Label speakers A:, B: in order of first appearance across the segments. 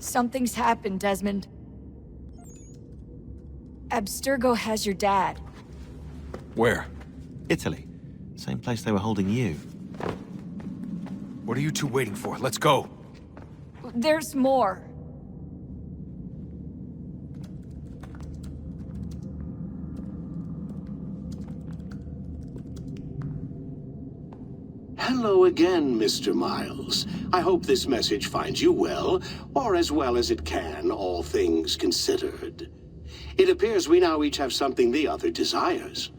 A: Something's happened, Desmond. Abstergo has your dad.
B: Where?
C: Italy. Same place they were holding you.
B: What are you two waiting for? Let's go!
A: There's more.
D: Hello again, Mr. Miles. I hope this message finds you well, or as well as it can, all things considered. It appears we now each have something the other desires.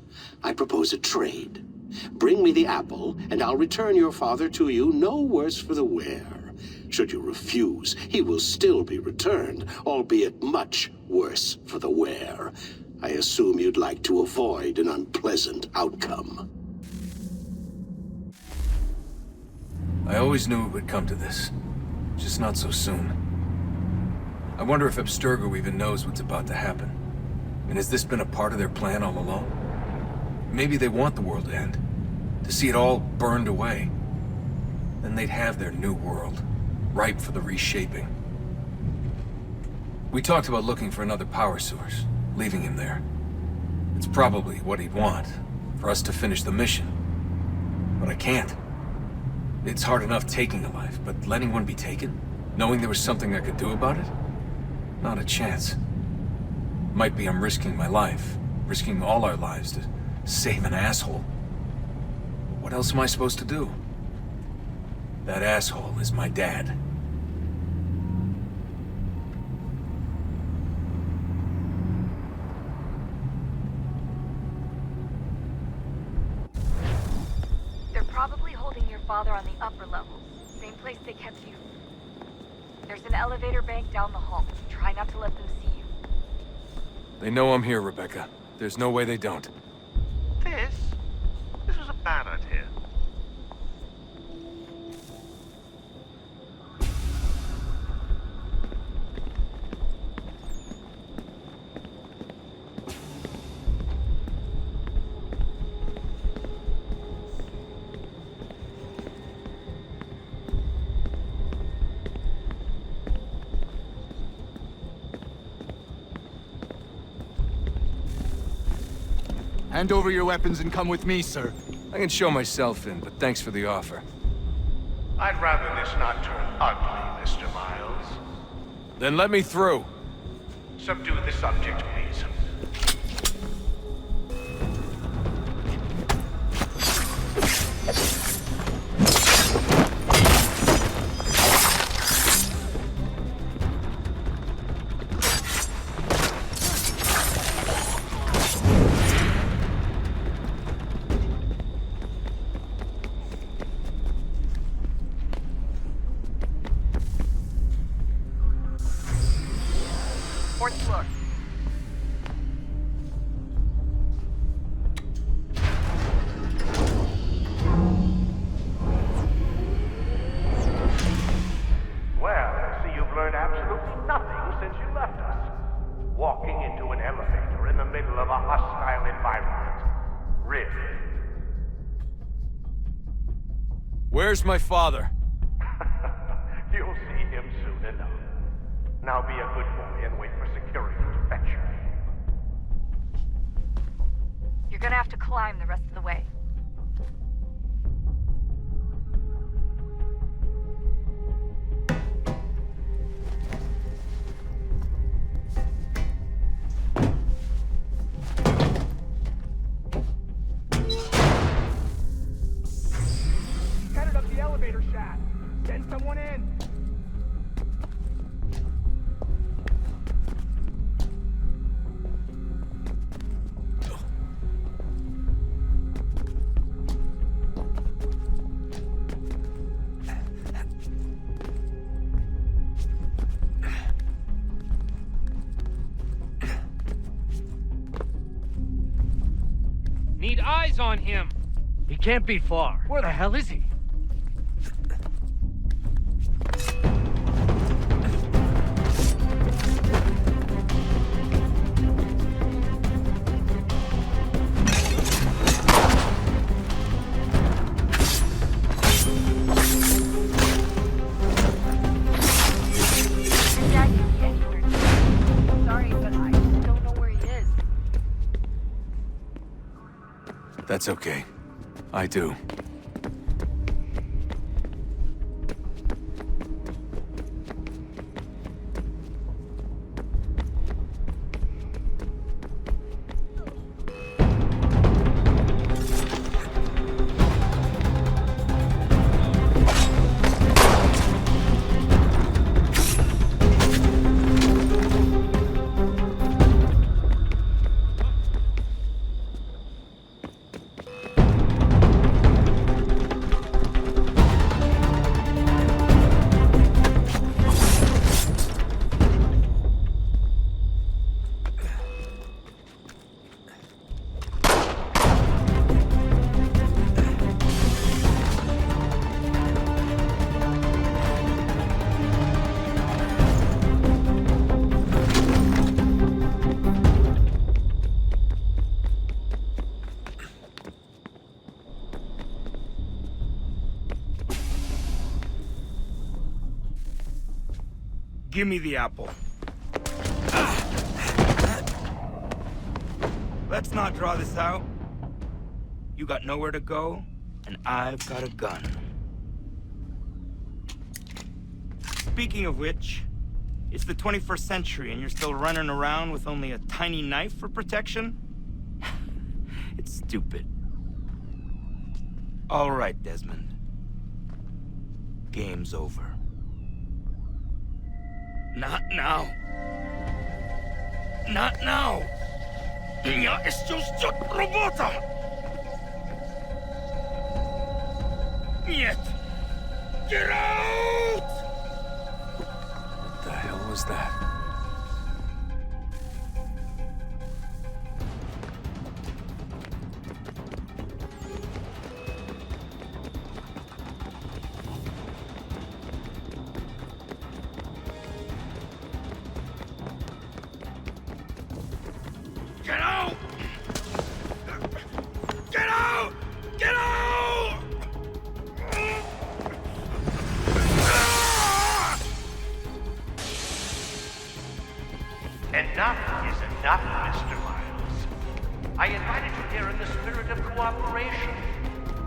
D: I propose a trade. Bring me the apple, and I'll return your father to you no worse for the wear. Should you refuse, he will still be returned, albeit much worse for the wear. I assume you'd like to avoid an unpleasant outcome.
B: I always knew it would come to this. Just not so soon. I wonder if Abstergo even knows what's about to happen. And has this been a part of their plan all along? Maybe they want the world to end. To see it all burned away. Then they'd have their new world, ripe for the reshaping. We talked about looking for another power source, leaving him there. It's probably what he'd want, for us to finish the mission. But I can't. It's hard enough taking a life, but letting one be taken? Knowing there was something I could do about it? Not a chance. Might be I'm risking my life, risking all our lives to save an asshole. What else am I supposed to do? That asshole is my dad.
E: They're probably holding your father on the upper levels. Same place they kept you. There's an elevator bank down the hall. Try not to let them see you.
B: They know I'm here, Rebecca. There's no way they don't.
F: This was a bad idea.
G: Hand over your weapons and come with me, sir.
B: I can show myself in, but thanks for the offer.
F: I'd rather this not turn ugly, Mr. Miles.
B: Then let me through.
F: Subdue the subject, please.
E: Fourth floor.
F: Well, I see you've learned absolutely nothing since you left us. Walking into an elevator in the middle of a hostile environment. Really?
B: Where's my father?
F: You'll see him soon enough. Now be a good boy and wait for security to fetch you.
E: You're gonna have to climb the rest of the way.
G: Headed up the elevator shaft. Send someone in.
H: Need eyes on him. He can't be far. Where the hell is he?
E: Your dad
B: That's okay. I do.
I: Give me the apple. Let's not draw this out. You got nowhere to go, and I've got a gun. Speaking of which, it's the 21st century and you're still running around with only a tiny knife for protection? It's stupid. All right, Desmond. Game's over. Not now. Not now. Я еще ждет работа. Нет. Get out!
B: What the hell was that?
I: Get out! Get out! Get out!
F: Enough is enough, Mr. Miles. I invited you here in the spirit of cooperation,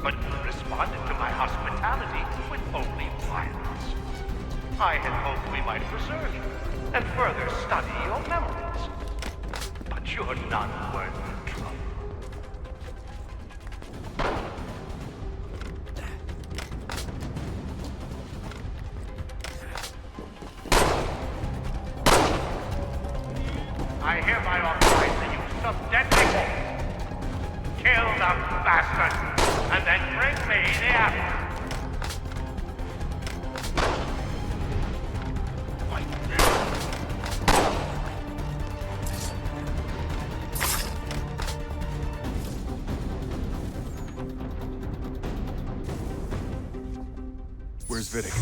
F: but you responded to my hospitality with only violence. I had hoped we might preserve you and further study your memories. But you're not worth the trouble. I hereby authorize the use of deadly force. Kill the bastard, and then bring me the apple.
B: Where's Vidic?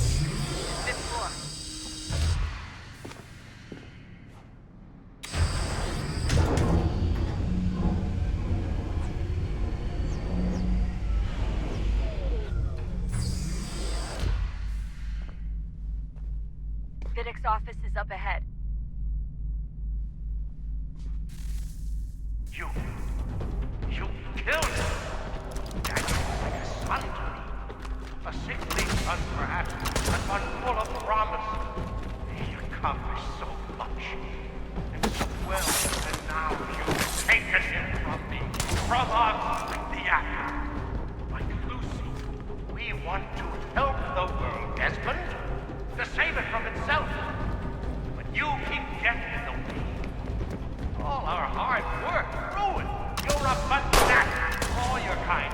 E: Fifth floor. Vidic's office is up ahead.
F: You killed him. That is like a son to me. A sickly son, perhaps, but one full of promise. He accomplished so much, and so well, and now you've taken him from me, from us, like the apple. Like Lucy, we want to help the world, Desmond, to save it from itself. But you keep getting in the way. All our hard work ruined. You're a fanatic, all your kind.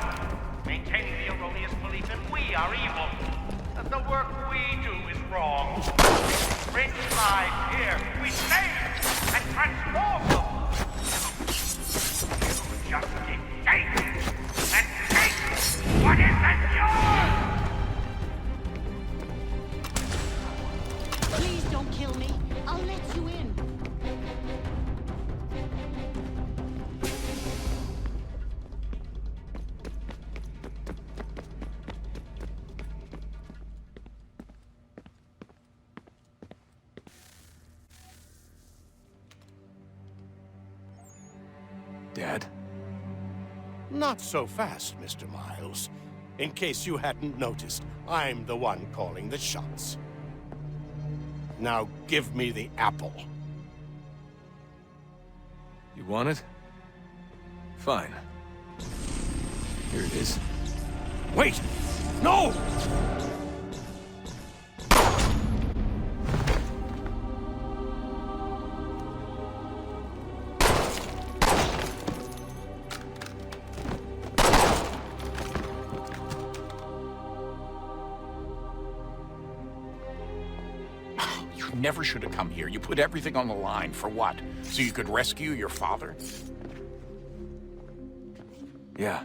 F: Maintaining the erroneous belief that we are evil, that the work we do is wrong. Rich lives here, we save and transform them. You just keep taking and taking what isn't yours!
J: Please don't kill me. I'll let you in.
B: Dad?
D: Not so fast, Mr. Miles. In case you hadn't noticed, I'm the one calling the shots. Now give me the apple.
B: You want it? Fine. Here it is.
D: Wait! No!
K: You never should have come here. You put everything on the line. For what? So you could rescue your father?
B: Yeah.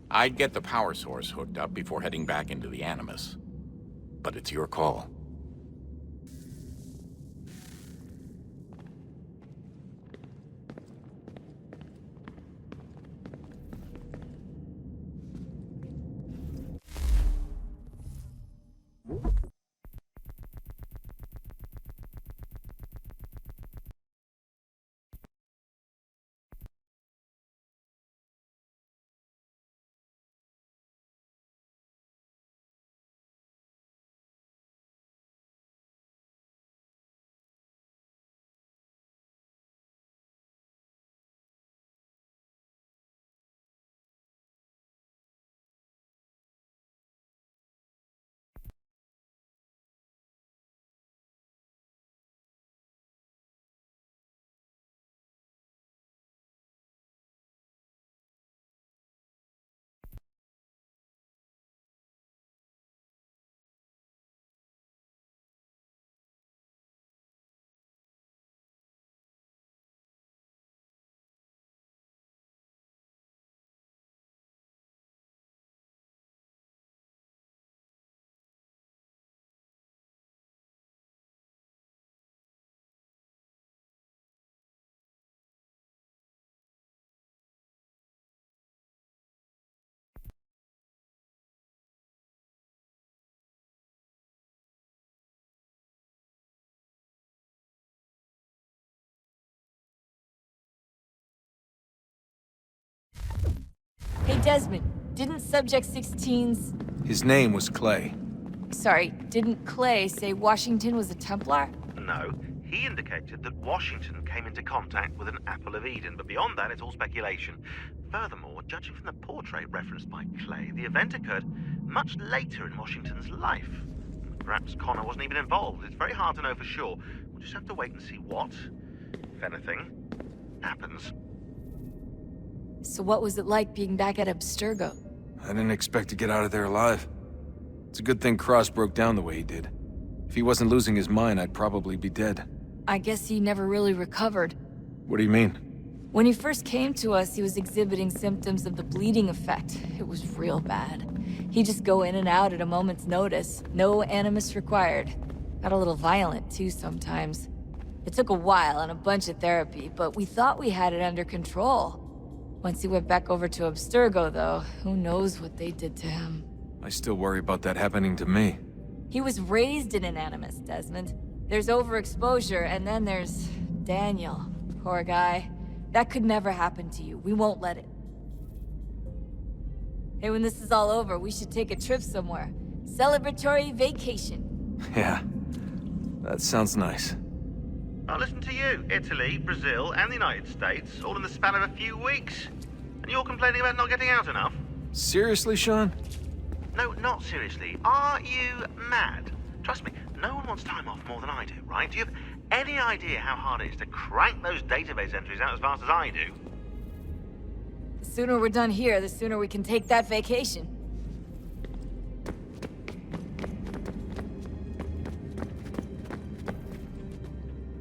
K: I'd get the power source hooked up before heading back into the Animus. But it's your call.
A: Hey, Desmond, didn't Subject 16's...
B: His name was Clay.
A: Sorry, didn't Clay say Washington was a Templar?
L: No. He indicated that Washington came into contact with an Apple of Eden, but beyond that, it's all speculation. Furthermore, judging from the portrait referenced by Clay, the event occurred much later in Washington's life. Perhaps Connor wasn't even involved. It's very hard to know for sure. We'll just have to wait and see what, if anything, happens.
A: So what was it like being back at Abstergo?
B: I didn't expect to get out of there alive. It's a good thing Cross broke down the way he did. If he wasn't losing his mind, I'd probably be dead.
A: I guess he never really recovered.
B: What do you mean?
A: When he first came to us, he was exhibiting symptoms of the bleeding effect. It was real bad. He'd just go in and out at a moment's notice. No animus required. Got a little violent, too, sometimes. It took a while and a bunch of therapy, but we thought we had it under control. Once he went back over to Abstergo, though, who knows what they did to him.
B: I still worry about that happening to me.
A: He was raised in an animus, Desmond. There's overexposure, and then there's Daniel. Poor guy. That could never happen to you. We won't let it. Hey, when this is all over, we should take a trip somewhere. Celebratory vacation.
B: Yeah. That sounds nice.
L: Now listen to you. Italy, Brazil, and the United States, all in the span of a few weeks. And you're complaining about not getting out enough?
B: Seriously, Shaun?
L: No, not seriously. Are you mad? Trust me, no one wants time off more than I do, right? Do you have any idea how hard it is to crank those database entries out as fast as I do?
A: The sooner we're done here, the sooner we can take that vacation.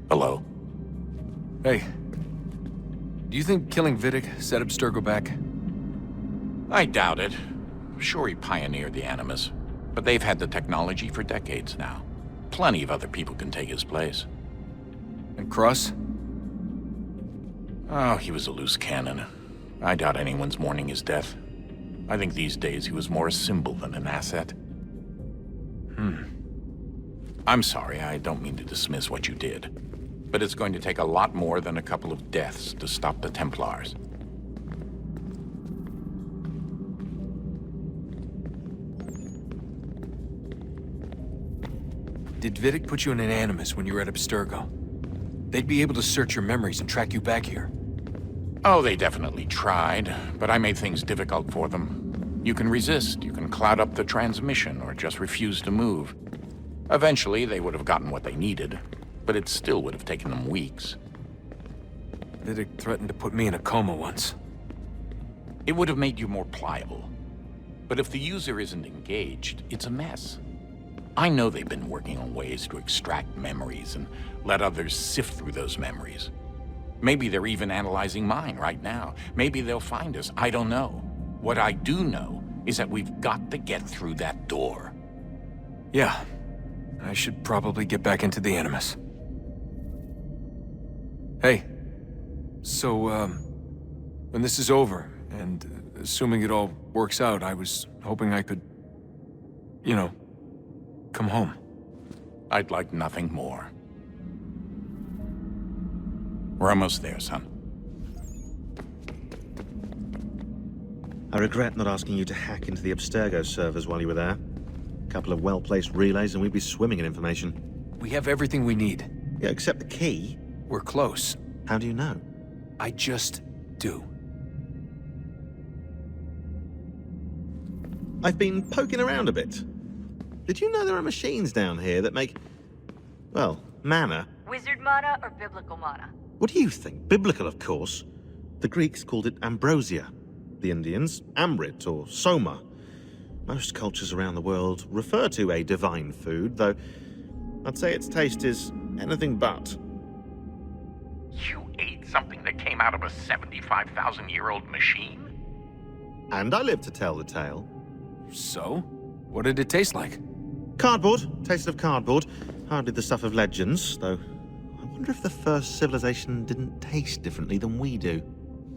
K: Hello?
B: Hey. Do you think killing Vidic set Abstergo back?
K: I doubt it. Sure, he pioneered the Animus, but they've had the technology for decades now. Plenty of other people can take his place.
B: And Cross?
K: Oh, he was a loose cannon. I doubt anyone's mourning his death. I think these days he was more a symbol than an asset. I'm sorry, I don't mean to dismiss what you did. But it's going to take a lot more than a couple of deaths to stop the Templars.
B: Did Vidic put you in an Animus when you were at Abstergo? They'd be able to search your memories and track you back here.
K: Oh, they definitely tried, but I made things difficult for them. You can resist, you can cloud up the transmission, or just refuse to move. Eventually, they would have gotten what they needed, but it still would have taken them weeks.
B: Vidic threatened to put me in a coma once.
K: It would have made you more pliable. But if the user isn't engaged, it's a mess. I know they've been working on ways to extract memories and let others sift through those memories. Maybe they're even analyzing mine right now. Maybe they'll find us. I don't know. What I do know is that we've got to get through that door.
B: Yeah. I should probably get back into the Animus. Hey. So, when this is over, and assuming it all works out, I was hoping I could, come home.
K: I'd like nothing more. We're almost there, son.
C: I regret not asking you to hack into the Abstergo servers while you were there. A couple of well-placed relays and we'd be swimming in information.
B: We have everything we need.
C: Yeah, except the key.
B: We're close.
C: How do you know?
B: I just do.
C: I've been poking around a bit. Did you know there are machines down here that make, well, mana?
E: Wizard mana or biblical mana?
C: What do you think? Biblical, of course. The Greeks called it ambrosia. The Indians, amrit or soma. Most cultures around the world refer to a divine food, though I'd say its taste is anything but.
K: You ate something that came out of a 75,000-year-old machine?
C: And I live to tell the tale.
B: So? What did it taste like?
C: Cardboard. Tasted of cardboard. Hardly the stuff of legends, though. I wonder if the first civilization didn't taste differently than we do.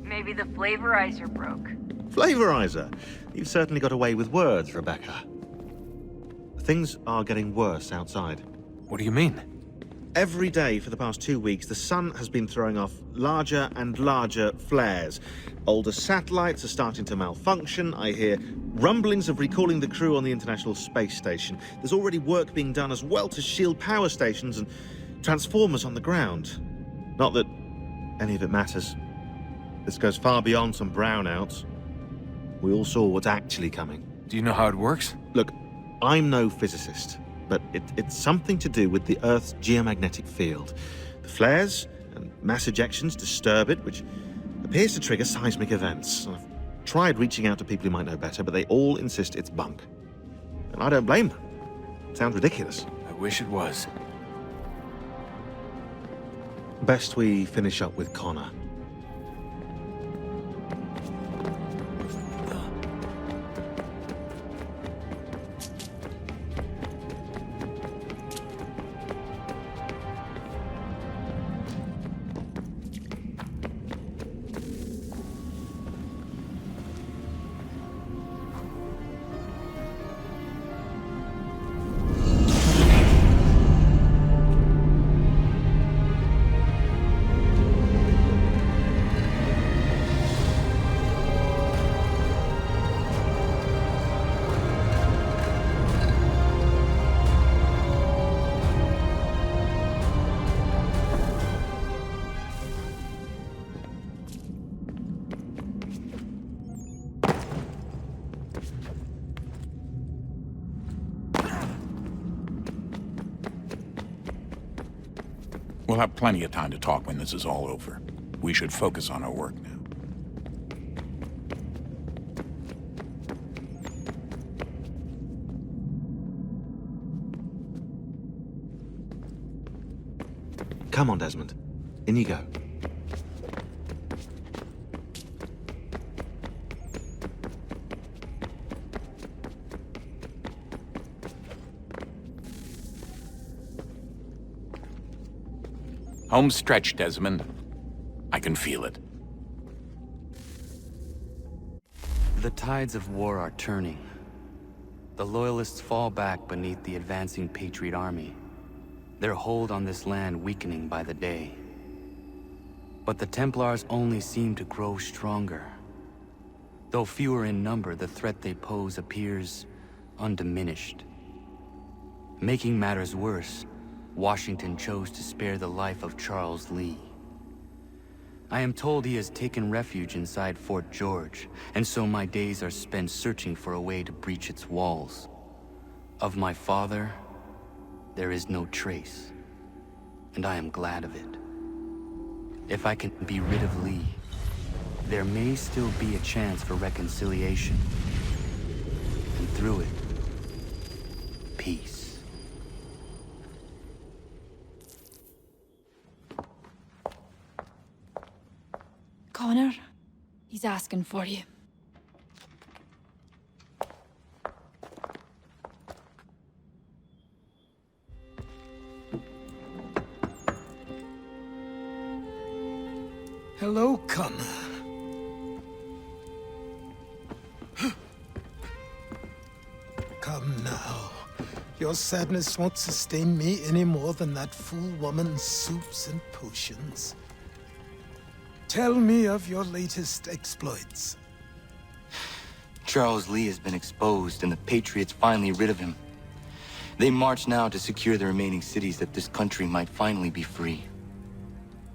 E: Maybe the flavorizer broke.
C: Flavorizer? You've certainly got away with words, Rebecca. Things are getting worse outside.
B: What do you mean?
C: Every day for the past 2 weeks, the sun has been throwing off larger and larger flares. Older satellites are starting to malfunction. I hear rumblings of recalling the crew on the International Space Station. There's already work being done as well to shield power stations and transformers on the ground. Not that any of it matters. This goes far beyond some brownouts. We all saw what's actually coming.
B: Do you know how it works?
C: Look, I'm no physicist, but it's something to do with the Earth's geomagnetic field. The flares and mass ejections disturb it, which appears to trigger seismic events. I've tried reaching out to people who might know better, but they all insist it's bunk. And I don't blame them. It sounds ridiculous.
B: I wish it was.
C: Best we finish up with Connor.
K: We'll have plenty of time to talk when this is all over. We should focus on our work now.
C: Come on, Desmond. In you go.
K: Home stretch, Desmond. I can feel it.
M: The tides of war are turning. The Loyalists fall back beneath the advancing Patriot army, their hold on this land weakening by the day. But the Templars only seem to grow stronger. Though fewer in number, the threat they pose appears undiminished. Making matters worse, Washington chose to spare the life of Charles Lee. I am told he has taken refuge inside Fort George, and so my days are spent searching for a way to breach its walls. Of my father, there is no trace, and I am glad of it. If I can be rid of Lee, there may still be a chance for reconciliation. And through it, peace.
A: Connor, he's asking for you.
N: Hello, Connor. Come now. Your sadness won't sustain me any more than that fool woman's soups and potions. Tell me of your latest exploits.
M: Charles Lee has been exposed, and the Patriots finally rid of him. They march now to secure the remaining cities that this country might finally be free.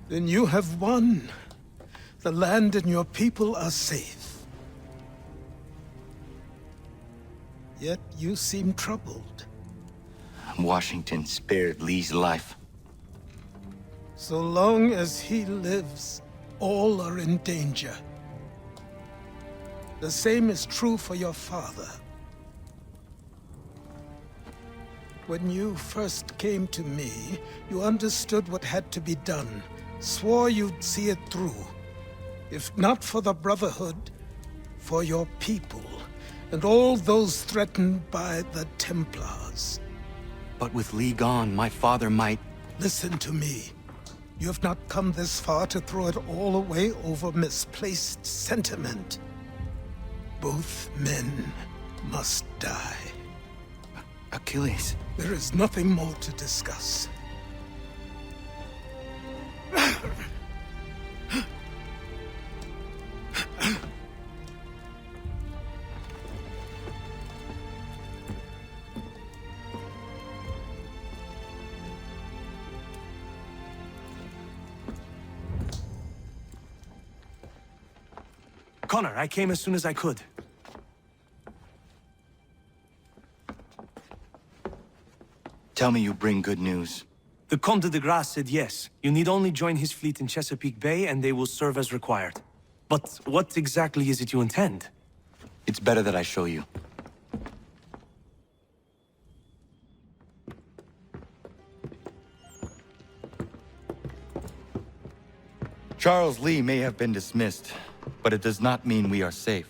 N: Then you have won. The land and your people are safe. Yet you seem troubled.
M: Washington spared Lee's life.
N: So long as he lives, all are in danger. The same is true for your father. When you first came to me, you understood what had to be done, swore you'd see it through. If not for the Brotherhood, for your people, and all those threatened by the Templars.
M: But with Lee gone, my father might...
N: Listen to me. You have not come this far to throw it all away over misplaced sentiment. Both men must die.
M: Achilles.
N: There is nothing more to discuss.
O: Connor, I came as soon as I could.
M: Tell me you bring good news.
O: The Comte de Grasse said yes. You need only join his fleet in Chesapeake Bay and they will serve as required. But what exactly is it you intend?
M: It's better that I show you. Charles Lee may have been dismissed, but it does not mean we are safe.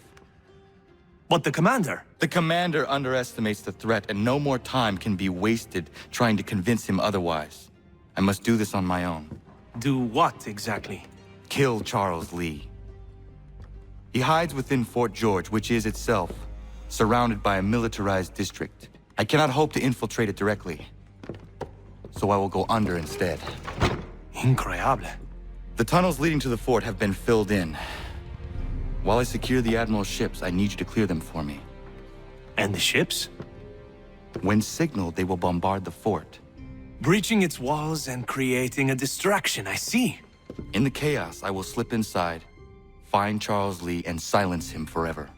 O: But the commander?
M: The commander underestimates the threat, and no more time can be wasted trying to convince him otherwise. I must do this on my own.
O: Do what, exactly?
M: Kill Charles Lee. He hides within Fort George, which is itself surrounded by a militarized district. I cannot hope to infiltrate it directly, so I will go under instead.
O: Incroyable.
M: The tunnels leading to the fort have been filled in. While I secure the Admiral's ships, I need you to clear them for me.
O: And the ships?
M: When signaled, they will bombard the fort.
O: Breaching its walls and creating a distraction, I see.
M: In the chaos, I will slip inside, find Charles Lee, and silence him forever.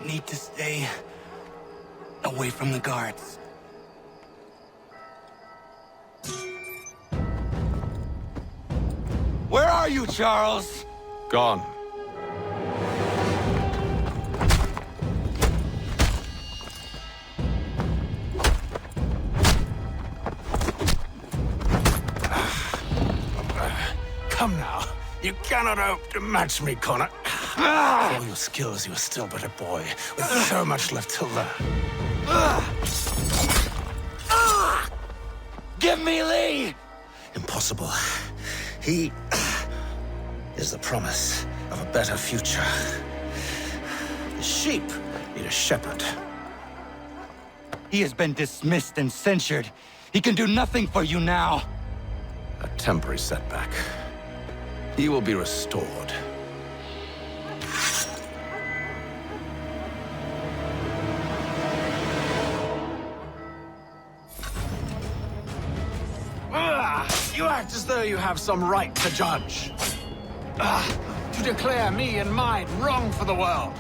M: need to stay away from the guards. Where are you, Charles?
B: Gone.
P: Come now. You cannot hope to match me, Connor. For all your skills, you are still but a boy, with so much left to learn.
M: Give me Lee!
P: Impossible. He is the promise of a better future. The sheep need a shepherd.
M: He has been dismissed and censured. He can do nothing for you now.
P: A temporary setback. He will be restored. You act as though you have some right to judge. To declare me and mine wrong for the world.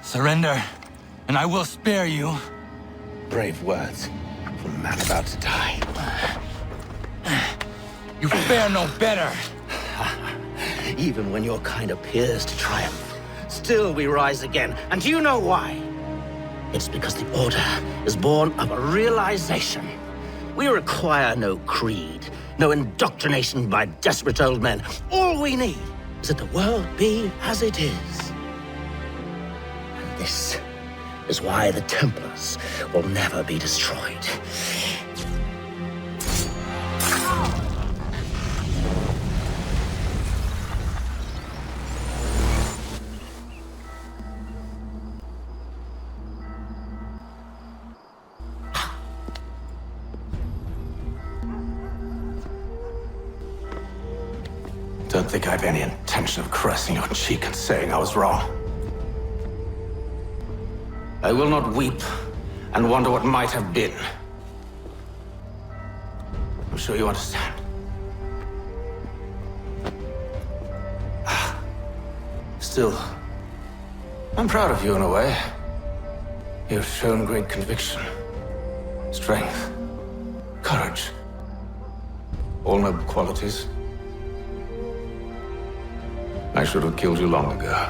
M: Surrender, and I will spare you.
P: Brave words from a man about to die.
M: You fare no better.
P: Even when your kind appears to triumph, still we rise again. And do you know why? It's because the Order is born of a realization. We require no creed, no indoctrination by desperate old men. All we need is that the world be as it is. And this is why the Templars will never be destroyed. Don't think I have any intention of caressing your cheek and saying I was wrong. I will not weep and wonder what might have been. I'm sure you understand. Still, I'm proud of you in a way. You have shown great conviction, strength, courage. All noble qualities. I should have killed you long ago.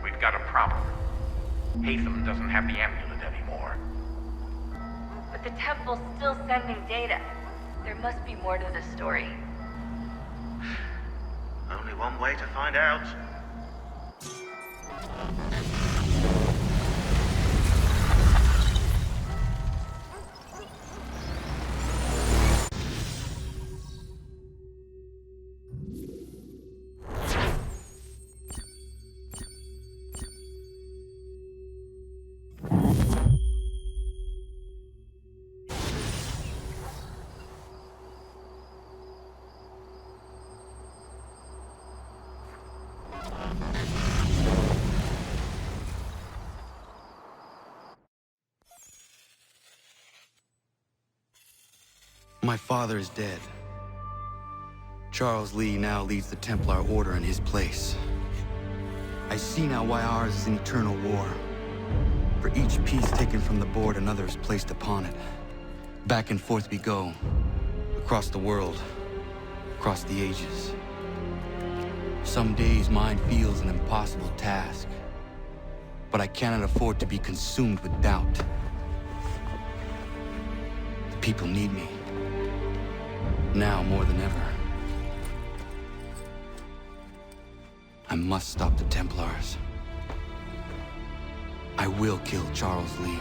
F: We've got a problem. Hatham doesn't have the amulet anymore.
E: But the temple's still sending data. There must be more to this story.
L: Only one way to find out.
M: My father is dead. Charles Lee now leads the Templar Order in his place. I see now why ours is an eternal war. For each piece taken from the board, another is placed upon it. Back and forth we go. Across the world. Across the ages. Some days mine feels an impossible task. But I cannot afford to be consumed with doubt. The people need me. Now more than ever. I must stop the Templars. I will kill Charles Lee.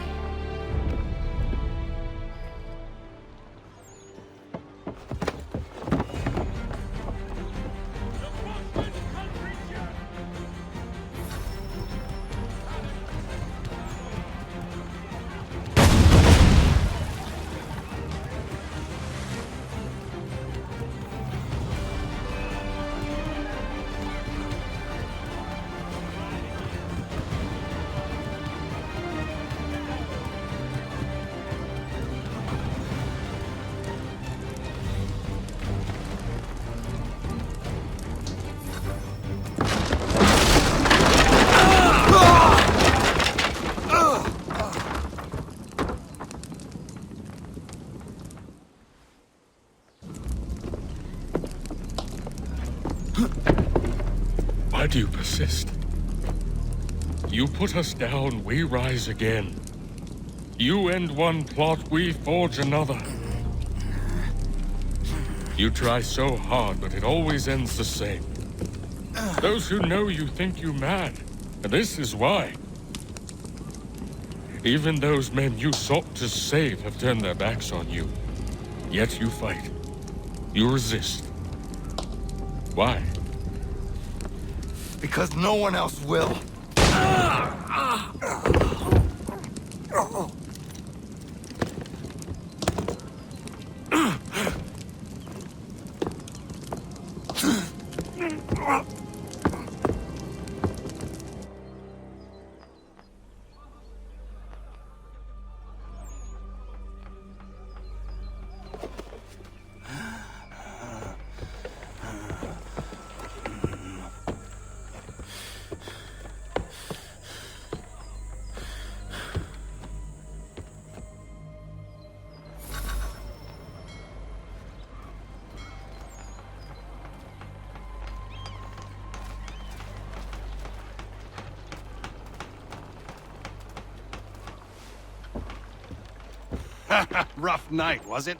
Q: Why do you persist? You put us down, we rise again. You end one plot, we forge another. You try so hard, but it always ends the same. Those who know you think you mad, and this is why. Even those men you sought to save have turned their backs on you. Yet you fight. You resist. Why?
R: Because no one else will.
S: Rough night, was it?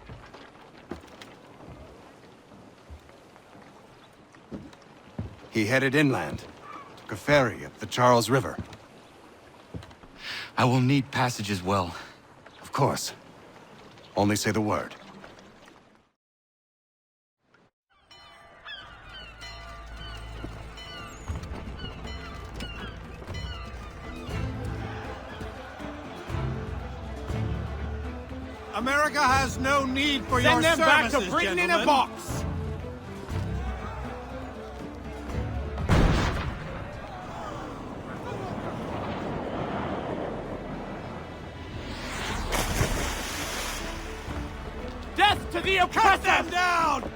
S: He headed inland. Took a ferry up the Charles River.
M: I will need passage as well.
S: Of course. Only say the word.
R: America has no need for your
G: Send them back
R: services,
G: to Britain
R: gentlemen.
G: in a box! Death to the oppressor!
R: Cut them down!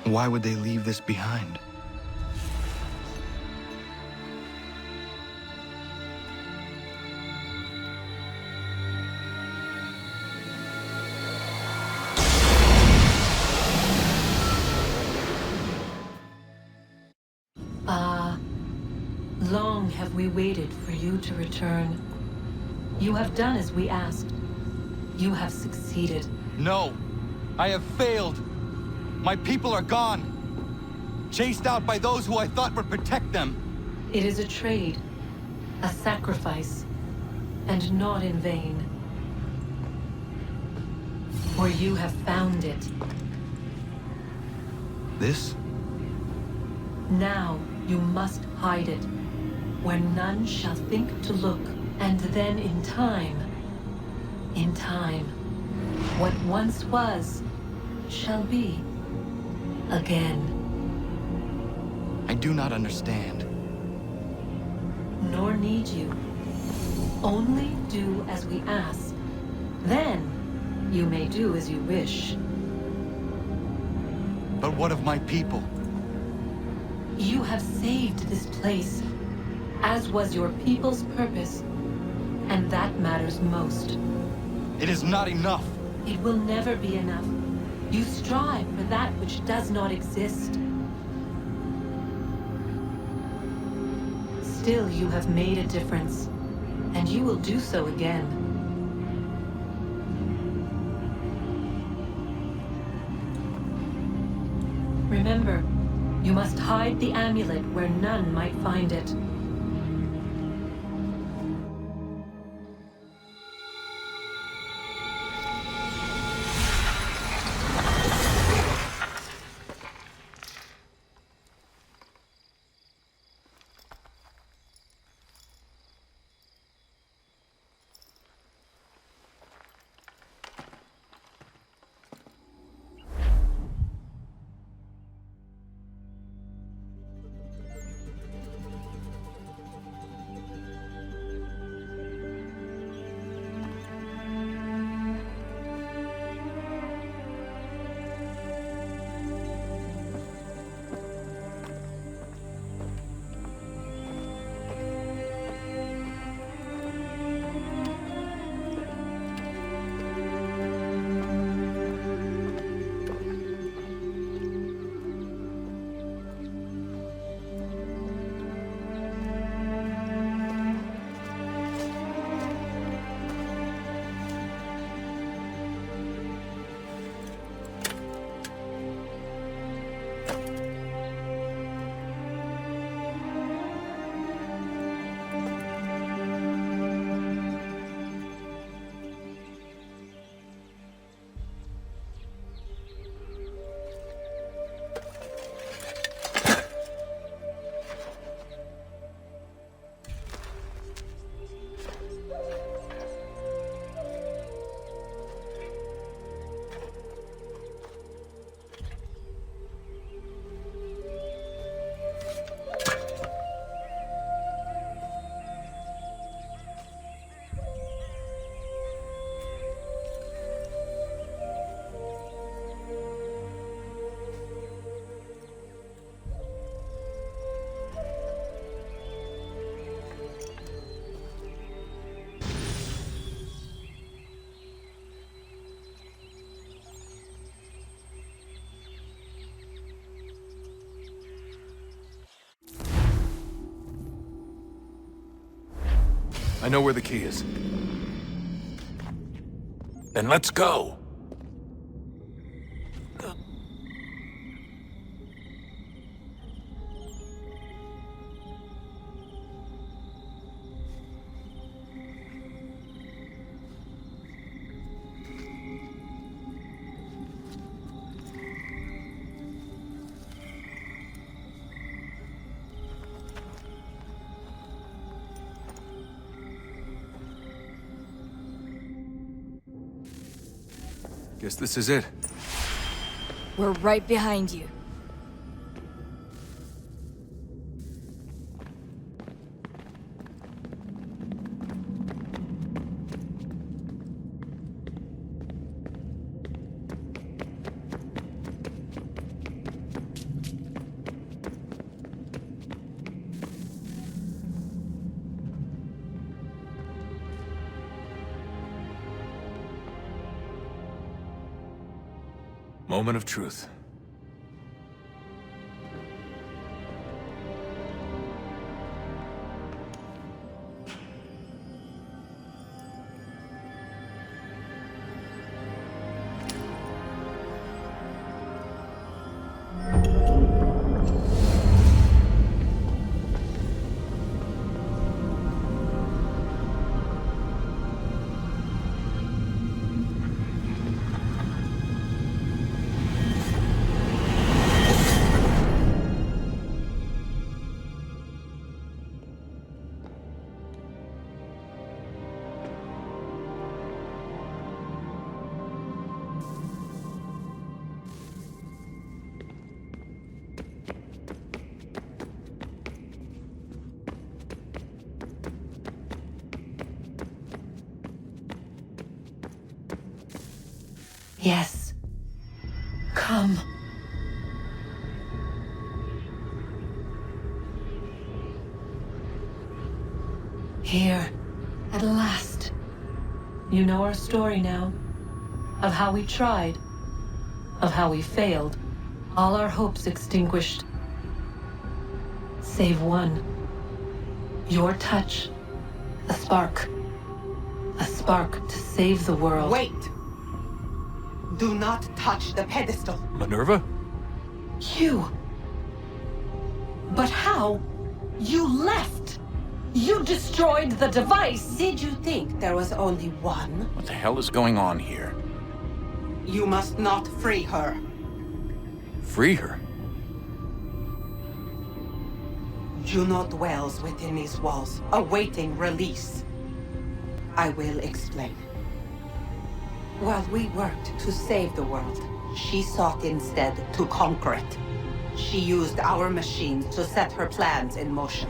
S: Why would they leave this behind?
T: Long have we waited for you to return. You have done as we asked. You have succeeded.
S: No! I have failed! My people are gone! Chased out by those who I thought would protect them!
T: It is a trade, a sacrifice, and not in vain. For you have found it.
S: This?
T: Now you must hide it, where none shall think to look, and then in time, what once was, shall be again.
S: I do not understand.
T: Nor need you. Only do as we ask. Then, you may do as you wish.
S: But what of my people?
T: You have saved this place, as was your people's purpose, and that matters most.
S: It is not enough.
T: It will never be enough. You strive for that which does not exist. Still, you have made a difference, and you will do so again. Remember, you must hide the amulet where none might find it.
B: I know where the key is.
K: Then let's go.
B: Guess this is it.
A: We're right behind you.
B: Moment of truth.
T: Yes. Come. Here, at last. You know our story now. Of how we tried. Of how we failed. All our hopes extinguished. Save one. Your touch. A spark. A spark to save the world.
J: Wait! Do not touch the pedestal.
B: Minerva?
T: You. But how? You left. You destroyed the device.
J: Did you think there was only one?
K: What the hell is going on here?
J: You must not free her.
B: Free her?
J: Juno dwells within these walls, awaiting release. I will explain. While we worked to save the world, she sought instead to conquer it. She used our machines to set her plans in motion.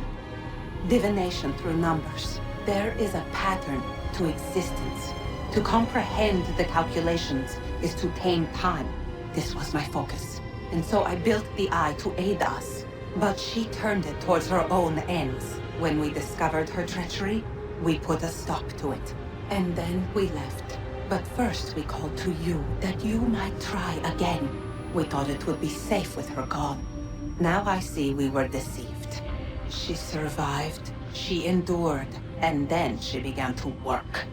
J: Divination through numbers. There is a pattern to existence. To comprehend the calculations is to tame time. This was my focus. And so I built the eye to aid us. But she turned it towards her own ends. When we discovered her treachery, we put a stop to it. And then we left. But first we called to you, that you might try again. We thought it would be safe with her gone. Now I see we were deceived. She survived, she endured, and then she began to work.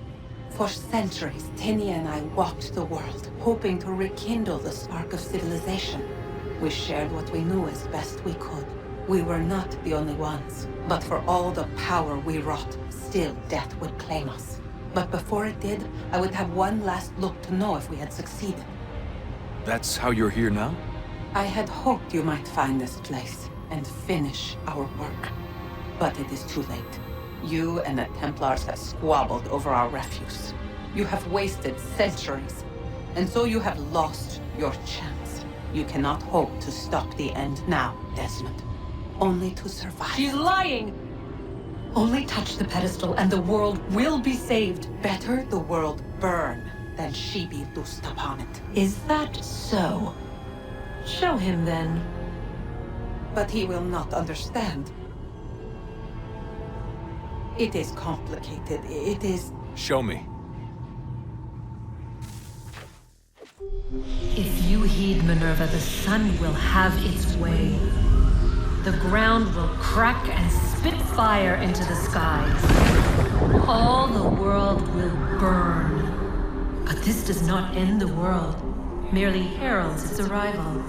J: For centuries, Tinny and I walked the world, hoping to rekindle the spark of civilization. We shared what we knew as best we could. We were not the only ones, but for all the power we wrought, still death would claim us. But before it did, I would have one last look to know if we had succeeded.
B: That's how you're here now?
J: I had hoped you might find this place and finish our work. But it is too late. You and the Templars have squabbled over our refuse. You have wasted centuries, and so you have lost your chance. You cannot hope to stop the end now, Desmond. Only to survive.
T: She's lying! Only touch the pedestal and the world will be saved.
J: Better the world burn than she be loosed upon it.
T: Is that so? Show him then.
J: But he will not understand. It is complicated. It is...
B: Show me.
T: If you heed Minerva, the sun will have its way. The ground will crack and spit fire into the skies. All the world will burn. But this does not end the world, merely heralds its arrival.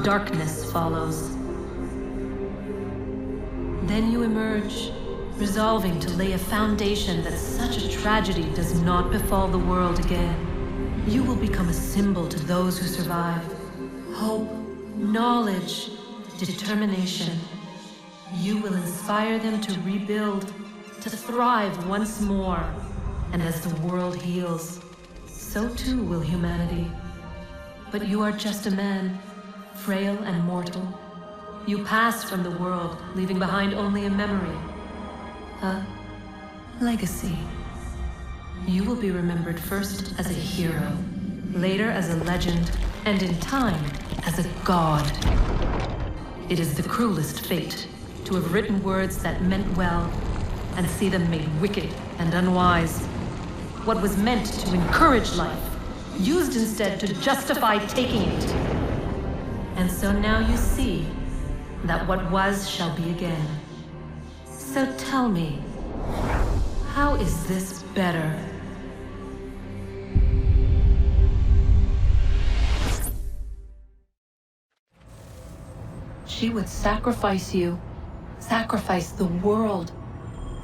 T: Darkness follows. Then you emerge, resolving to lay a foundation that such a tragedy does not befall the world again. You will become a symbol to those who survive. Hope, knowledge, determination. You will inspire them to rebuild, to thrive once more. And as the world heals, so too will humanity. But you are just a man, frail and mortal. You pass from the world, leaving behind only a memory. A legacy. You will be remembered first as a hero, later as a legend, and in time, as a god. It is the cruelest fate to have written words that meant well and see them made wicked and unwise. What was meant to encourage life used instead to justify taking it. And so now you see that what was shall be again. So tell me, how is this better? She would sacrifice you, sacrifice the world,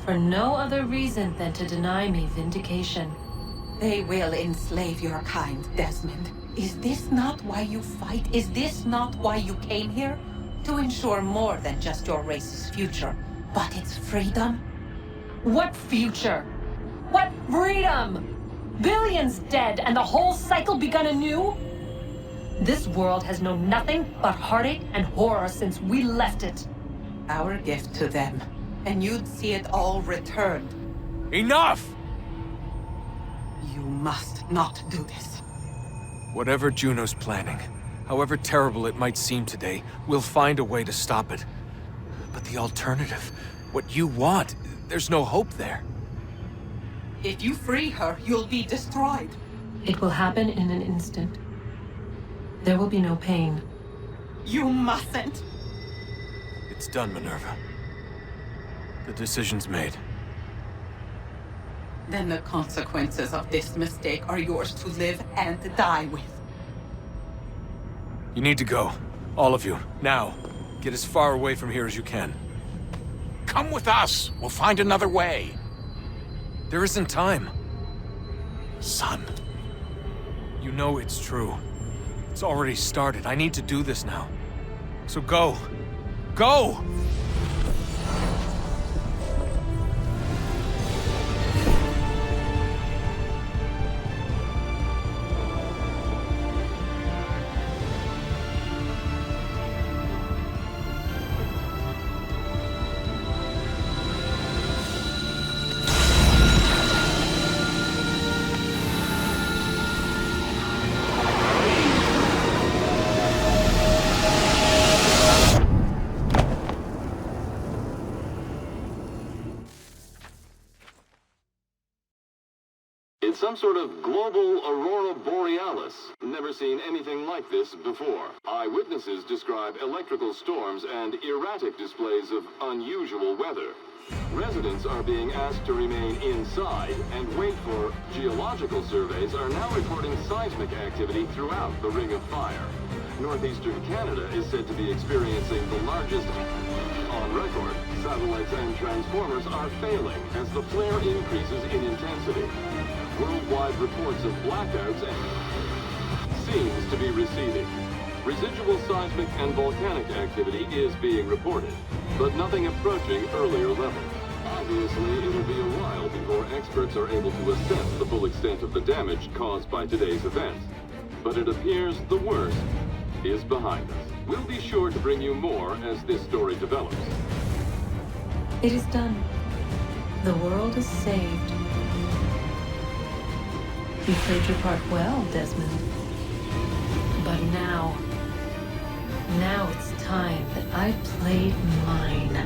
T: for no other reason than to deny me vindication.
J: They will enslave your kind, Desmond. Is this not why you fight? Is this not why you came here? To ensure more than just your race's future, but its freedom?
T: What future? What freedom? Billions dead and the whole cycle begun anew? This world has known nothing but heartache and horror since we left it.
J: Our gift to them, and you'd see it all returned.
B: Enough!
J: You must not do this.
B: Whatever Juno's planning, however terrible it might seem today, we'll find a way to stop it. But the alternative, what you want, there's no hope there.
J: If you free her, you'll be destroyed.
T: It will happen in an instant. There will be no pain.
J: You mustn't.
B: It's done, Minerva. The decision's made.
J: Then the consequences of this mistake are yours to live and die with.
B: You need to go. All of you. Now. Get as far away from here as you can.
K: Come with us. We'll find another way.
B: There isn't time.
K: Son.
B: You know it's true. It's already started. I need to do this now. So go. Go!
U: It's some sort of global aurora borealis. Never seen anything like this before. Eyewitnesses describe electrical storms and erratic displays of unusual weather. Residents are being asked to remain inside and wait for geological surveys are now reporting seismic activity throughout the Ring of Fire. Northeastern Canada is said to be experiencing the largest on record. Satellites and transformers are failing as the flare increases in intensity. Worldwide reports of blackouts seems to be receding. Residual seismic and volcanic activity is being reported, but nothing approaching earlier levels. Obviously, it'll be a while before experts are able to assess the full extent of the damage caused by today's events. But it appears the worst is behind us. We'll be sure to bring you more as this story develops.
T: It is done. The world is saved. You played your part well, Desmond. But now it's time that I played mine.